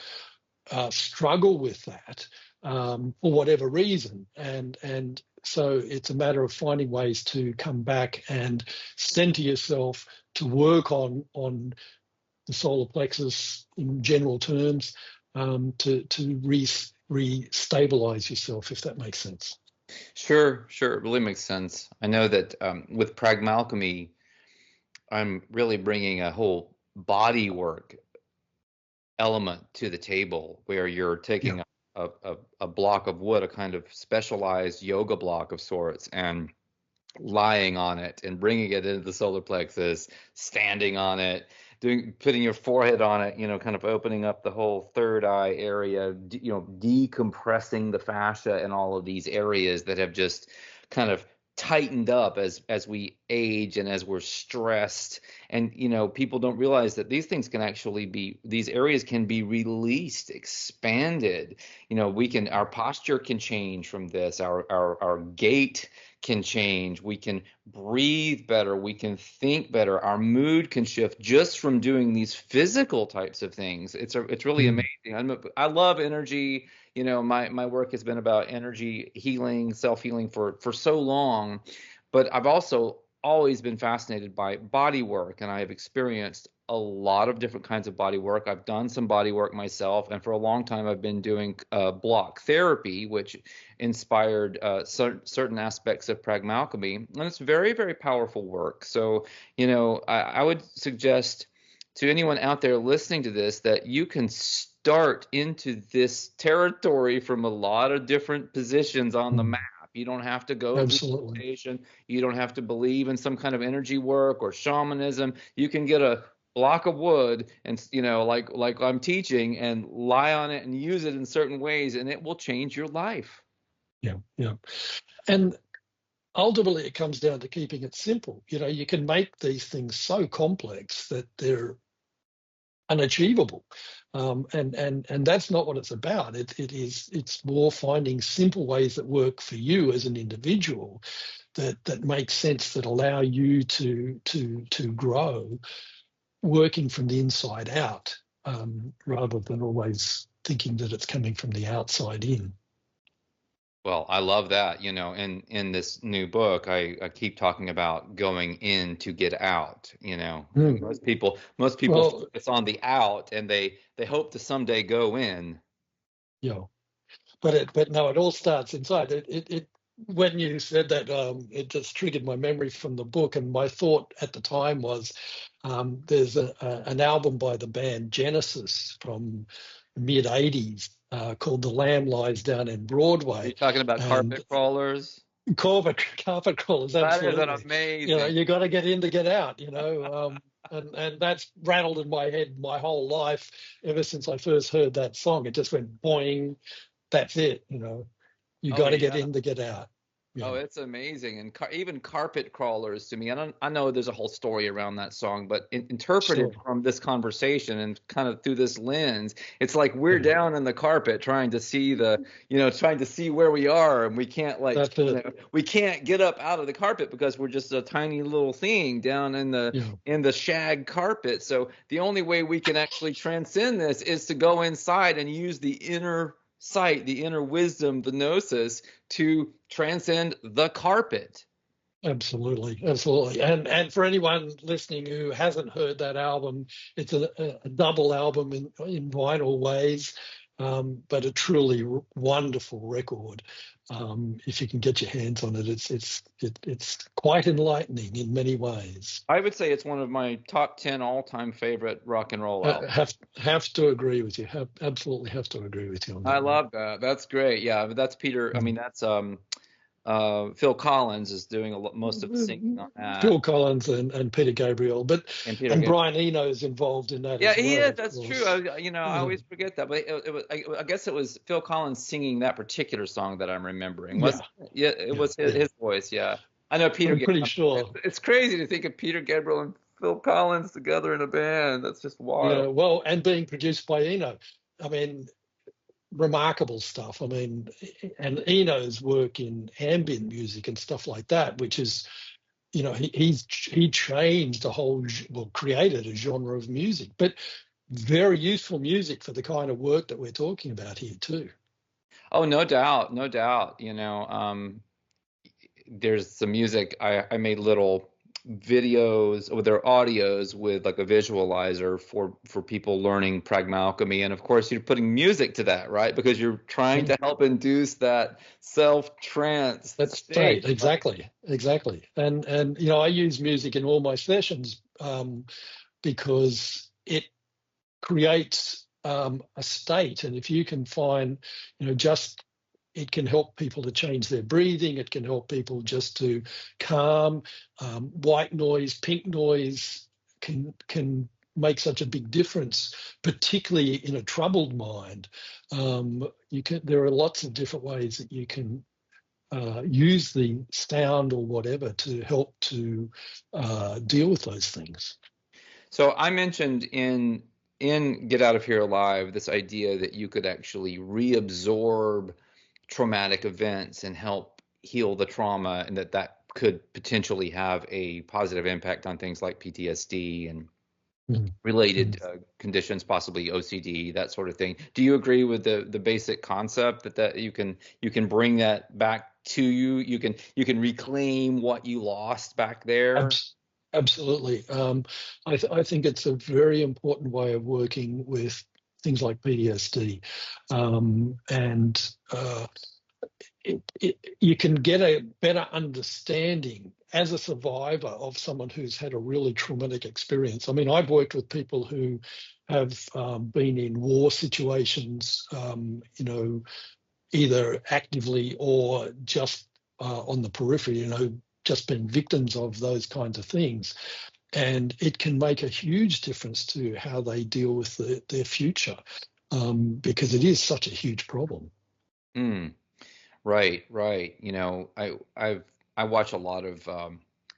[SPEAKER 2] struggle with that for whatever reason, and so it's a matter of finding ways to come back and center yourself to work on the solar plexus in general terms, to re-stabilize yourself, if that makes sense.
[SPEAKER 1] Sure, it really makes sense. I know that with Pragmalchemy, I'm really bringing a whole body work element to the table where you're taking a block of wood, a kind of specialized yoga block of sorts, and lying on it and bringing it into the solar plexus, standing on it, putting your forehead on it, kind of opening up the whole third eye area, decompressing the fascia in all of these areas that have just kind of tightened up as we age and as we're stressed. And people don't realize that these areas can be released, expanded. Our posture can change from this, our gait can change, we can breathe better, we can think better, our mood can shift just from doing these physical types of things. It's really amazing. I love energy. My work has been about energy healing, self-healing for so long, but I've also always been fascinated by body work, and I have experienced a lot of different kinds of body work. I've done some body work myself, and for a long time I've been doing block therapy, which inspired certain aspects of Pragmalchemy, and it's very, very powerful work. So, I would suggest to anyone out there listening to this that you can start into this territory from a lot of different positions on the map. You don't have to go through meditation. You don't have to believe in some kind of energy work or shamanism. You can get a block of wood and, like I'm teaching, and lie on it and use it in certain ways, and it will change your life.
[SPEAKER 2] Yeah. And ultimately it comes down to keeping it simple. You can make these things so complex that they're unachievable. And that's not what it's about. It's more finding simple ways that work for you as an individual, that make sense, that allow you to grow, working from the inside out, rather than always thinking that it's coming from the outside in.
[SPEAKER 1] Well, I love that. In this new book, I keep talking about going in to get out. Most people focus on the out, and they hope to someday go in.
[SPEAKER 2] Yeah, but no, it all starts inside. It when you said that, it just triggered my memory from the book, and my thought at the time was, there's an album by the band Genesis from the mid '80s, called "The Lamb Lies Down in Broadway."
[SPEAKER 1] Are you talking about carpet crawlers?
[SPEAKER 2] Carpet crawlers, absolutely.
[SPEAKER 1] That is amazing.
[SPEAKER 2] You got to get in to get out. And that's rattled in my head my whole life ever since I first heard that song. It just went boing. That's it. You got to get in to get out. Yeah.
[SPEAKER 1] Oh, it's amazing. And even carpet crawlers, to me, I know there's a whole story around that song, but interpreted from this conversation and kind of through this lens, it's like we're down in the carpet trying to see trying to see where we are, and we can't we can't get up out of the carpet because we're just a tiny little thing down in the shag carpet. So the only way we can actually transcend this is to go inside and use the inner sight, the inner wisdom, the gnosis, to transcend the carpet.
[SPEAKER 2] Absolutely. And for anyone listening who hasn't heard that album, it's a double album in vinyl ways. but a truly wonderful record. If you can get your hands on it, it's quite enlightening in many ways.
[SPEAKER 1] I would say it's one of my top 10 all-time favorite rock and roll albums.
[SPEAKER 2] Have to agree with you. Absolutely have to agree with you on
[SPEAKER 1] I
[SPEAKER 2] that one.
[SPEAKER 1] love that. That's great. Yeah, but that's Peter. I mean, that's Phil Collins is doing most of the singing on that,
[SPEAKER 2] Phil Collins and Peter Gabriel,
[SPEAKER 1] and Peter
[SPEAKER 2] and
[SPEAKER 1] Gabriel.
[SPEAKER 2] Brian Eno is involved in that
[SPEAKER 1] Yeah,
[SPEAKER 2] as
[SPEAKER 1] he
[SPEAKER 2] well,
[SPEAKER 1] is.
[SPEAKER 2] of
[SPEAKER 1] That's true.
[SPEAKER 2] course.
[SPEAKER 1] I always forget that, but it was. I guess it was Phil Collins singing that particular song that I'm remembering.
[SPEAKER 2] Yeah,
[SPEAKER 1] Yeah, it
[SPEAKER 2] yeah,
[SPEAKER 1] was
[SPEAKER 2] yeah.
[SPEAKER 1] his voice. Yeah, I know Peter.
[SPEAKER 2] I'm pretty sure.
[SPEAKER 1] It's crazy to think of Peter Gabriel and Phil Collins together in a band. That's just wild.
[SPEAKER 2] Yeah, well, and being produced by Eno. I mean, remarkable stuff. I mean, and Eno's work in ambient music and stuff like that, which is, he changed created a genre of music, but very useful music for the kind of work that we're talking about here too.
[SPEAKER 1] Oh, no doubt, no doubt. There's some music. I made little videos with their audios with like a visualizer for people learning Alchemy, and of course you're putting music to that, right? Because you're trying to help induce that self-trance
[SPEAKER 2] That
[SPEAKER 1] state,
[SPEAKER 2] state,
[SPEAKER 1] right?
[SPEAKER 2] exactly. And I use music in all my sessions, because it creates a state, and if you can find, just it can help people to change their breathing. It can help people just to calm. White noise, pink noise can make such a big difference, particularly in a troubled mind. There are lots of different ways that you can use the sound or whatever to help to deal with those things.
[SPEAKER 1] So I mentioned in Get Out of Here Alive this idea that you could actually reabsorb traumatic events and help heal the trauma, and that could potentially have a positive impact on things like PTSD and related conditions, possibly OCD, that sort of thing. Do you agree with the basic concept that you can bring that back to you? You can reclaim what you lost back there?
[SPEAKER 2] Absolutely. I think it's a very important way of working with things like PTSD, and you can get a better understanding as a survivor of someone who's had a really traumatic experience. I mean, I've worked with people who have been in war situations, either actively or just on the periphery, just been victims of those kinds of things. And it can make a huge difference to how they deal with their future, because it is such a huge problem.
[SPEAKER 1] Mm. Right, right. I watch a lot of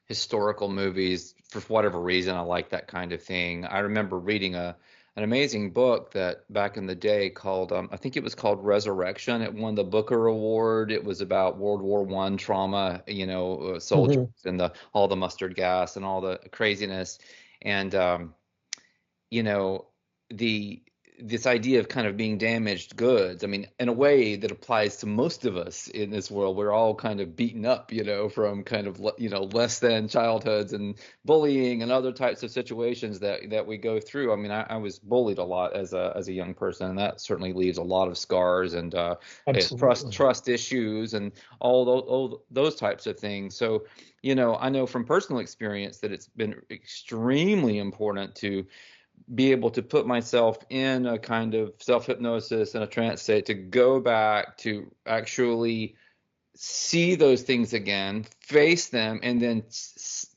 [SPEAKER 1] historical movies for whatever reason. I like that kind of thing. I remember reading an amazing book that back in the day called I think it was called Resurrection. It won the Booker Award. It was about World War One trauma, soldiers and all the mustard gas and all the craziness, and you know the this idea of kind of being damaged goods. I mean, in a way that applies to most of us in this world. We're all kind of beaten up, from kind of less than childhoods and bullying and other types of situations that we go through. I mean, I was bullied a lot as a young person, and that certainly leaves a lot of scars and
[SPEAKER 2] Absolutely.
[SPEAKER 1] trust issues and all those types of things. So, I know from personal experience that it's been extremely important to be able to put myself in a kind of self-hypnosis and a trance state to go back to actually see those things again, face them, and then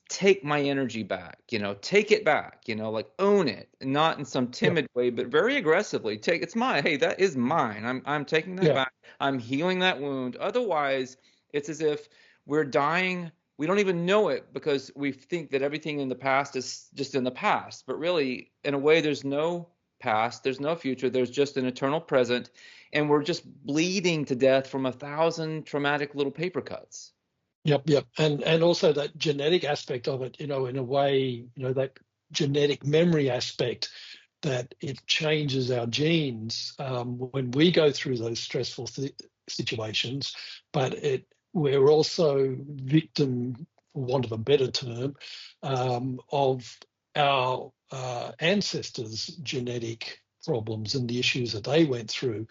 [SPEAKER 1] take my energy back, take it back, like own it, not in some
[SPEAKER 2] Yep.
[SPEAKER 1] timid way, but very aggressively it's mine. Hey, that is mine. I'm taking that
[SPEAKER 2] Yeah.
[SPEAKER 1] back. I'm healing that wound. Otherwise, it's as if we're dying. We don't even know it because we think that everything in the past is just in the past. But really, in a way, there's no past, there's no future, there's just an eternal present. And we're just bleeding to death from 1,000 traumatic little paper cuts.
[SPEAKER 2] Yep. And also that genetic aspect of it, in a way, that genetic memory aspect, that it changes our genes when we go through those stressful situations, but we're also victim, for want of a better term, of our ancestors' genetic problems and the issues that they went through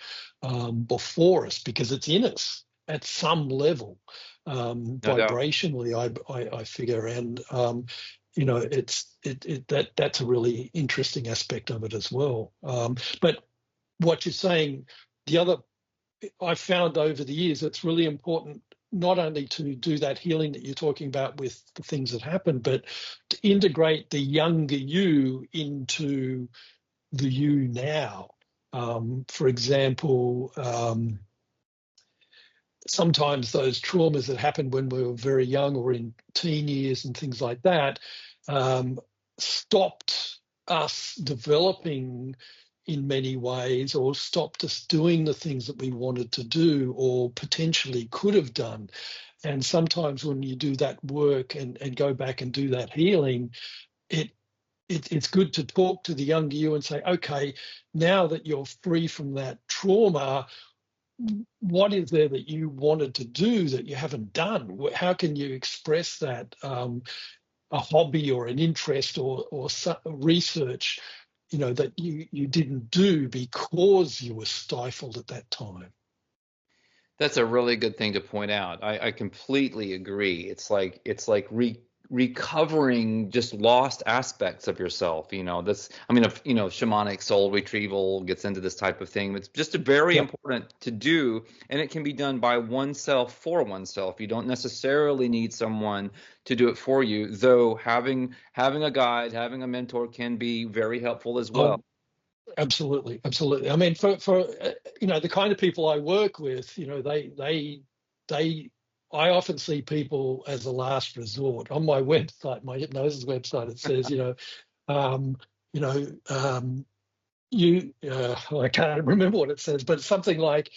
[SPEAKER 2] before us, because it's in us at some level,
[SPEAKER 1] No doubt.
[SPEAKER 2] vibrationally. I figure, and that's a really interesting aspect of it as well. But what you're saying, the other I've found over the years, it's really important not only to do that healing that you're talking about with the things that happen, but to integrate the younger you into the you now. For example, sometimes those traumas that happened when we were very young or in teen years and things like that stopped us developing in many ways, or stopped us doing the things that we wanted to do or potentially could have done. And sometimes when you do that work and go back and do that healing, it's good to talk to the younger you and say, okay, now that you're free from that trauma, what is there that you wanted to do that you haven't done? How can you express that, a hobby or an interest or research, that you didn't do because you were stifled at that time?
[SPEAKER 1] That's a really good thing to point out. I completely agree. It's like recovering just lost aspects of yourself. Shamanic soul retrieval gets into this type of thing. It's just a very
[SPEAKER 2] Yep.
[SPEAKER 1] important to do, and it can be done by oneself for oneself. You don't necessarily need someone to do it for you, though having a guide, having a mentor can be very helpful as well.
[SPEAKER 2] Oh, absolutely, absolutely. I mean, for the kind of people I work with, they I often see people as a last resort. On my website, my hypnosis website, it says, um, you know, I can't remember what it says, but it's something like,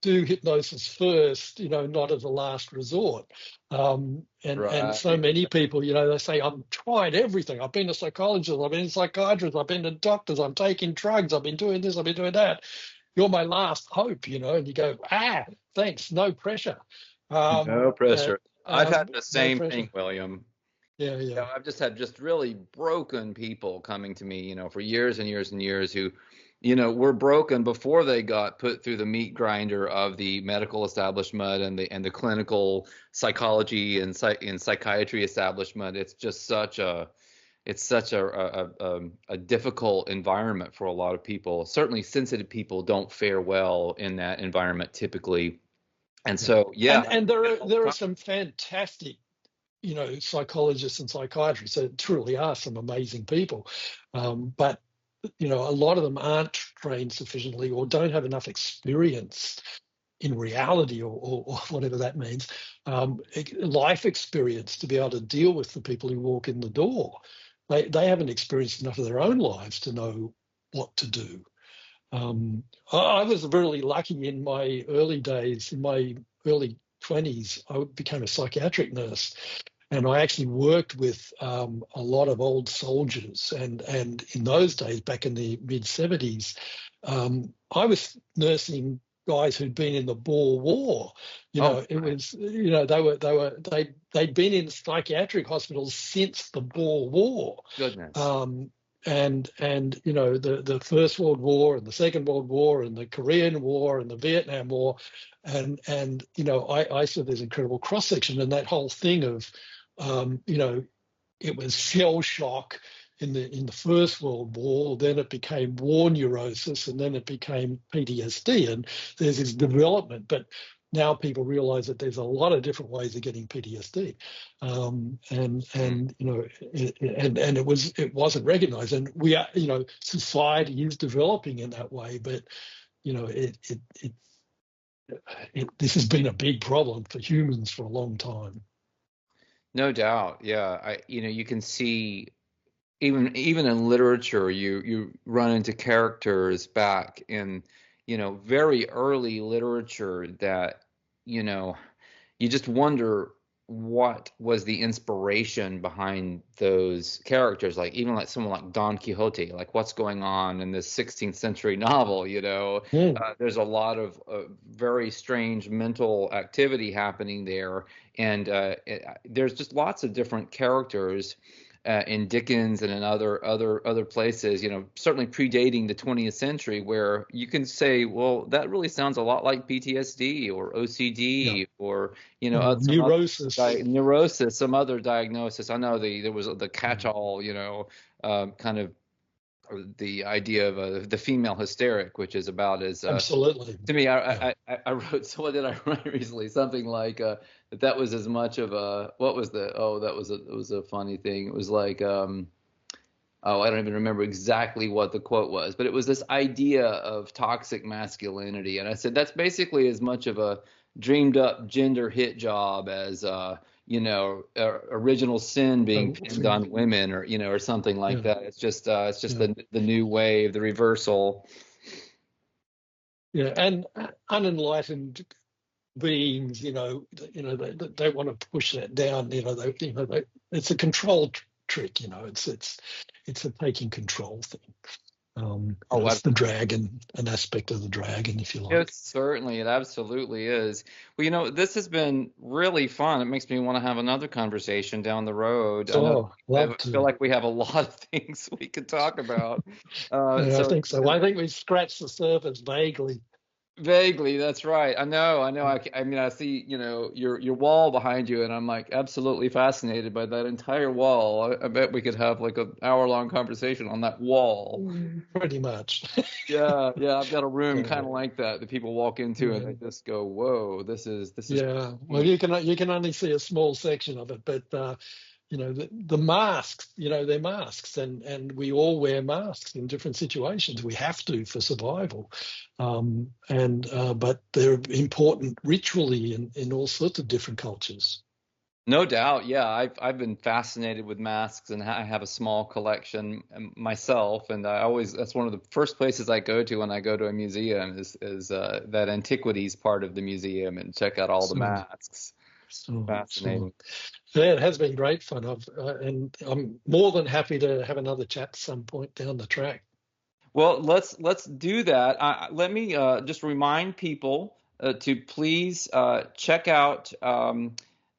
[SPEAKER 2] do hypnosis first, not as a last resort. And so
[SPEAKER 1] Right.
[SPEAKER 2] many people, they say, I've tried everything. I've been a psychologist, I've been a psychiatrist, I've been to doctors, I'm taking drugs, I've been doing this, I've been doing that. You're my last hope, and you go, thanks, no pressure.
[SPEAKER 1] No
[SPEAKER 2] And,
[SPEAKER 1] pressure. I've had the
[SPEAKER 2] no
[SPEAKER 1] same
[SPEAKER 2] pressure.
[SPEAKER 1] thing, William.
[SPEAKER 2] Yeah, yeah.
[SPEAKER 1] I've just had just really broken people coming to me, for years and years and years who, were broken before they got put through the meat grinder of the medical establishment and the clinical psychology and psychiatry establishment. It's just such a difficult environment for a lot of people. Certainly sensitive people don't fare well in that environment typically. And
[SPEAKER 2] Yeah.
[SPEAKER 1] so, yeah,
[SPEAKER 2] And there are some fantastic, psychologists and psychiatrists that truly are some amazing people. But, a lot of them aren't trained sufficiently or don't have enough experience in reality or whatever that means, life experience to be able to deal with the people who walk in the door. They haven't experienced enough of their own lives to know what to do. I was really lucky in my early days, in my early 20s. I became a psychiatric nurse, and I actually worked with a lot of old soldiers. And in those days, back in the mid 70s, I was nursing guys who'd been in the Boer War.
[SPEAKER 1] oh
[SPEAKER 2] It
[SPEAKER 1] my
[SPEAKER 2] was, they'd been in psychiatric hospitals since the Boer War.
[SPEAKER 1] goodness.
[SPEAKER 2] Um, and the First World War and the Second World War and the Korean War and the Vietnam War, and I saw this incredible cross section, and that whole thing of it was shell shock in the First World War, then it became war neurosis, and then it became PTSD, and there's this development. But now people realize that there's a lot of different ways of getting PTSD,
[SPEAKER 1] Hmm.
[SPEAKER 2] it wasn't recognized, and we are, society is developing in that way, but you know it, it, it, this has been a big problem for humans for a long time.
[SPEAKER 1] No doubt. Yeah. You can see even in literature, you run into characters back in, very early literature that, you know, you just wonder what was the inspiration behind those characters, like even like someone like Don Quixote, like what's going on in this 16th century novel.
[SPEAKER 2] Mm.
[SPEAKER 1] There's a lot of very strange mental activity happening there, and there's just lots of different characters in Dickens and in other places, certainly predating the 20th century, where you can say, well, that really sounds a lot like PTSD or
[SPEAKER 2] Yeah.
[SPEAKER 1] OCD or some other
[SPEAKER 2] Neurosis.
[SPEAKER 1] neurosis, some other diagnosis. I know there was the
[SPEAKER 2] Mm.
[SPEAKER 1] catch-all, kind of the idea of the female hysteric, which is about as
[SPEAKER 2] Absolutely.
[SPEAKER 1] to me,
[SPEAKER 2] Yeah.
[SPEAKER 1] I wrote, so what did I write recently? Something like that was as much of a, what was the, oh, it was a funny thing. It was like, oh, I don't even remember exactly what the quote was, but it was this idea of toxic masculinity. And I said, that's basically as much of a dreamed up gender hit job as, original sin being pinned on women or something like
[SPEAKER 2] Yeah.
[SPEAKER 1] that. It's just
[SPEAKER 2] Yeah.
[SPEAKER 1] the new wave, the reversal.
[SPEAKER 2] Yeah. And unenlightened beings, they want to push that down. It's a control trick. It's a taking control thing.
[SPEAKER 1] Oh,
[SPEAKER 2] It's the dragon, an aspect of the dragon, if you like.
[SPEAKER 1] it absolutely is. Well, this has been really fun. It makes me want to have another conversation down the road. I know
[SPEAKER 2] Oh,
[SPEAKER 1] I
[SPEAKER 2] love
[SPEAKER 1] feel
[SPEAKER 2] to.
[SPEAKER 1] like we have a lot of things we could talk about.
[SPEAKER 2] Yeah, I
[SPEAKER 1] So
[SPEAKER 2] think so. Well, I think we scratched the surface vaguely.
[SPEAKER 1] vaguely, that's right. I know. I mean, I see, your wall behind you, and I'm like absolutely fascinated by that entire wall. I bet we could have like an hour-long conversation on that wall.
[SPEAKER 2] Pretty much.
[SPEAKER 1] Yeah, yeah, I've got a room
[SPEAKER 2] Yeah.
[SPEAKER 1] kind of like that people walk into and
[SPEAKER 2] Yeah.
[SPEAKER 1] they just go, "Whoa, this is
[SPEAKER 2] Yeah. Well,
[SPEAKER 1] crazy."
[SPEAKER 2] you can only see a small section of it, but the masks, they're masks, and we all wear masks in different situations. We have to for survival, and but they're important ritually in all sorts of different cultures.
[SPEAKER 1] No doubt. Yeah, I've been fascinated with masks, and I have a small collection myself, and that's one of the first places I go to when I go to a museum is that antiquities part of the museum and check out all the
[SPEAKER 2] So,
[SPEAKER 1] masks.
[SPEAKER 2] so
[SPEAKER 1] Fascinating.
[SPEAKER 2] yeah, it has been great fun. And I'm more than happy to have another chat some point down the track.
[SPEAKER 1] Well, let's do that. Let me just remind people to please check out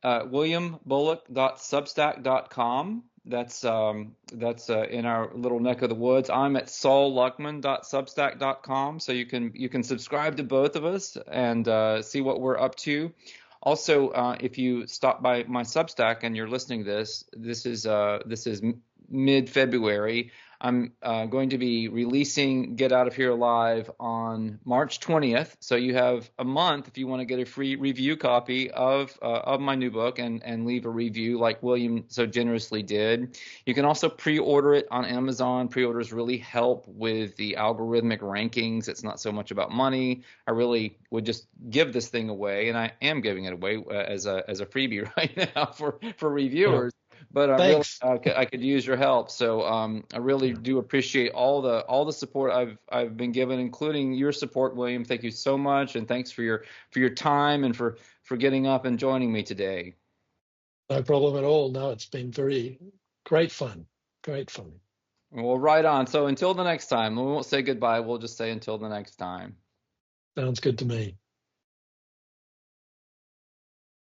[SPEAKER 1] williambullock.substack.com. That's in our little neck of the woods. I'm at saulluckman.substack.com, so you can subscribe to both of us and see what we're up to. Also, if you stop by my Substack and you're listening to this is mid-February. I'm going to be releasing Get Out of Here Alive on March 20th. So you have a month if you want to get a free review copy of my new book and leave a review like William so generously did. You can also pre-order it on Amazon. Pre-orders really help with the algorithmic rankings. It's not so much about money. I really would just give this thing away, and I am giving it away as a freebie right now for
[SPEAKER 2] Yeah.
[SPEAKER 1] reviewers. But I really
[SPEAKER 2] Thanks.
[SPEAKER 1] I could use your help. So I really do appreciate all the support I've been given, including your support, William. Thank you so much, and thanks for your time and for getting up and joining me today.
[SPEAKER 2] No problem at all. No, it's been very great fun. Great fun.
[SPEAKER 1] Well, right on. So until the next time, we won't say goodbye. We'll just say until the next time.
[SPEAKER 2] Sounds good to me.